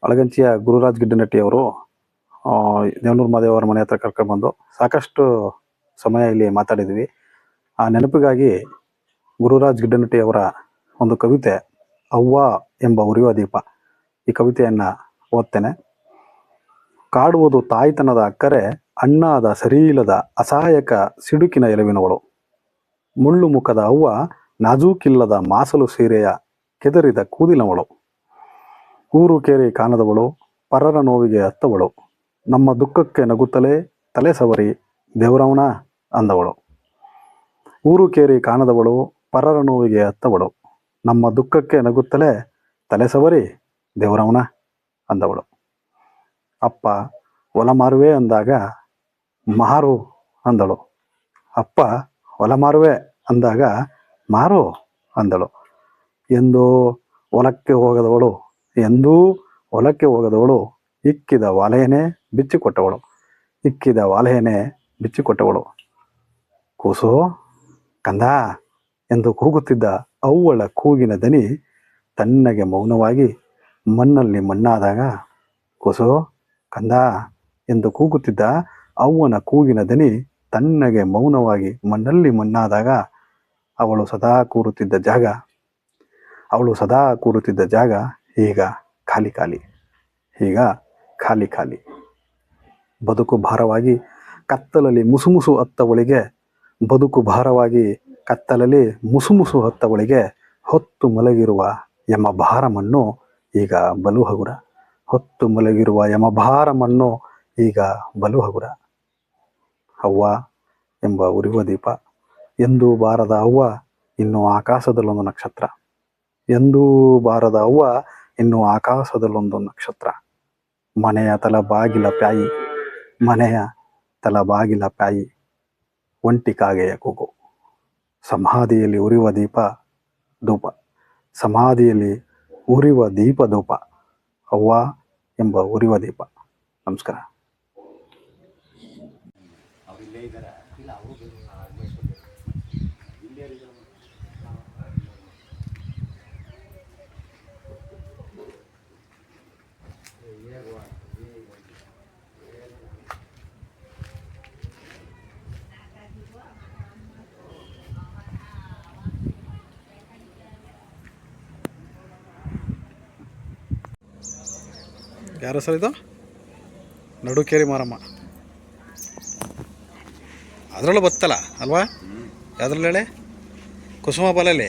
ಅಳಗಂಚಿಯ ಗುರುರಾಜ್ ಗಿಡ್ಡನಟ್ಟಿಯವರು ದೇವನೂರು ಮಾದೇವ ಅವರ ಮನೆ ಹತ್ರ ಕರ್ಕೊಂಡ್ಬಂದು ಸಾಕಷ್ಟು ಸಮಯ ಇಲ್ಲಿ ಮಾತಾಡಿದ್ವಿ. ಆ ನೆನಪಿಗಾಗಿ ಗುರುರಾಜ್ ಗಿಡ್ಡನಟ್ಟಿಯವರ ಒಂದು ಕವಿತೆ ಅವ್ವ ಎಂಬ ಉರಿಯುವ ದೀಪ, ಈ ಕವಿತೆಯನ್ನು ಓದ್ತೇನೆ. ಕಾಡುವುದು ತಾಯ್ತನದ ಅಕ್ಕರೆ, ಅಣ್ಣಾದ ಸರಿಯಿಲ್ಲದ ಅಸಹಾಯಕ ಸಿಡುಕಿನ ಎಲುವಿನವಳು. ಮುಳ್ಳು ಮುಖದ ಅವ್ವ, ನಾಜೂಕಿಲ್ಲದ ಮಾಸಲು ಸೀರೆಯ ಕೆದರಿದ ಕೂದಿನವಳು. ಊರು ಕೇರಿ ಕಾಣದವಳು, ಪರರ ನೋವಿಗೆ ಅತ್ತವಳು. ನಮ್ಮ ದುಃಖಕ್ಕೆ ನಗುತ್ತಲೇ ತಲೆ ಸವರಿ ದೇವರವಣ ಅಂದವಳು. ಊರು ಕೇರಿ ಕಾಣದವಳು, ಪರರ ನೋವಿಗೆ ಅತ್ತವಳು. ನಮ್ಮ ದುಃಖಕ್ಕೆ ನಗುತ್ತಲೇ ತಲೆ ಸವರಿ ದೇವರವಣ ಅಂದವಳು. ಅಪ್ಪ ಹೊಲ ಮಾರುವೆ ಅಂದಾಗ ಮಾರು ಅಂದಳು. ಅಪ್ಪ ಹೊಲ ಮಾರುವೆ ಅಂದಾಗ ಮಾರು ಅಂದಳು. ಎಂದೂ ಹೊಲಕ್ಕೆ ಹೋಗದವಳು, ಎಂದೂ ಹೊಲಕ್ಕೆ ಹೋಗದವಳು, ಇಕ್ಕಿದ ವಾಲೆಯನ್ನೇ ಬಿಚ್ಚಿಕೊಟ್ಟವಳು, ಇಕ್ಕಿದ ವಾಲೆಯನ್ನೇ ಬಿಚ್ಚಿಕೊಟ್ಟವಳು. ಕೂಸೋ ಕಂದ ಎಂದು ಕೂಗುತ್ತಿದ್ದ ಅವ್ವಳ ಕೂಗಿನ ದನಿ ತಣ್ಣಗೆ ಮೌನವಾಗಿ ಮಣ್ಣಲ್ಲಿ ಮಣ್ಣಾದಾಗ. ಕೂಸೋ ಕಂದ ಎಂದು ಕೂಗುತ್ತಿದ್ದ ಅವ್ವನ ಕೂಗಿನ ದನಿ ತಣ್ಣಗೆ ಮೌನವಾಗಿ ಮಣ್ಣಲ್ಲಿ ಮಣ್ಣಾದಾಗ ಅವಳು ಸದಾ ಕೂರುತ್ತಿದ್ದ ಜಾಗ ಈಗ ಖಾಲಿ ಖಾಲಿ, ಈಗ ಖಾಲಿ ಖಾಲಿ. ಬದುಕು ಭಾರವಾಗಿ ಕತ್ತಲಲ್ಲಿ ಮುಸುಮುಸು ಹತ್ತವಳಿಗೆ, ಬದುಕು ಭಾರವಾಗಿ ಕತ್ತಲಲ್ಲಿ ಮುಸುಮುಸು ಹತ್ತವಳಿಗೆ, ಹೊತ್ತು ಮಲಗಿರುವ ಯಮಭಾರ ಮಣ್ಣು ಈಗ ಬಲು ಹಗುರ, ಹೊತ್ತು ಮಲಗಿರುವ ಯಮಭಾರ ಮಣ್ಣು ಈಗ ಬಲು ಹಗುರ. ಅವ್ವ ಎಂಬ ಉರಿಯುವ ದೀಪ, ಎಂದೂ ಬಾರದ ಅವ್ವ ಇನ್ನು ಆಕಾಶದಲ್ಲೊಂದು ನಕ್ಷತ್ರ, ಎಂದೂ ಬಾರದ ಅವ್ವ ಇನ್ನು ಆಕಾಶದಲ್ಲೊಂದು ನಕ್ಷತ್ರ. ಮನೆಯ ತಲಬಾಗಿಲ ಪ್ಯಾಯಿ, ಮನೆಯ ತಲಬಾಗಿಲ ಪ್ಯಾಯಿ, ಒಂಟಿ ಕಾಗೆಯ ಕೂಗು. ಸಮಾಧಿಯಲ್ಲಿ ಉರಿಯುವ ದೀಪ ಧೂಪ, ಸಮಾಧಿಯಲ್ಲಿ ಉರಿಯುವ ದೀಪ ಧೂಪ. ಅವ್ವ ಎಂಬ ಉರಿಯುವ ದೀಪ. ನಮಸ್ಕಾರ. ಯಾರ ಸರ್ ಇದು? ನಡುಕೇರಿ ಮಾರಮ್ಮ. ಅದರಲ್ಲೂ ಬತ್ತಲ್ಲ ಅಲ್ವಾ? ಯಾವ್ದ್ರಲ್ಲಿ ಹೇಳಿ? ಕುಸುಮ ಬಾಲಲ್ಲಿ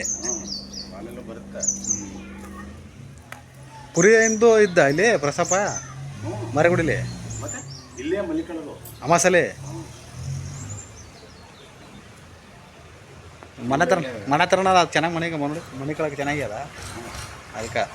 ಕುರಿಯಿಂದ ಇದ್ದ ಇಲ್ಲಿ ಪ್ರಸಪ ಮರಗುಡಿಲಿ ಅಮಾಸಲೆ ಮನೆ ಥರ ಚೆನ್ನಾಗಿ ಮನೆ ಕಳಕ್ಕೆ ಚೆನ್ನಾಗ್ಯದ ಅದಕ್ಕೆ.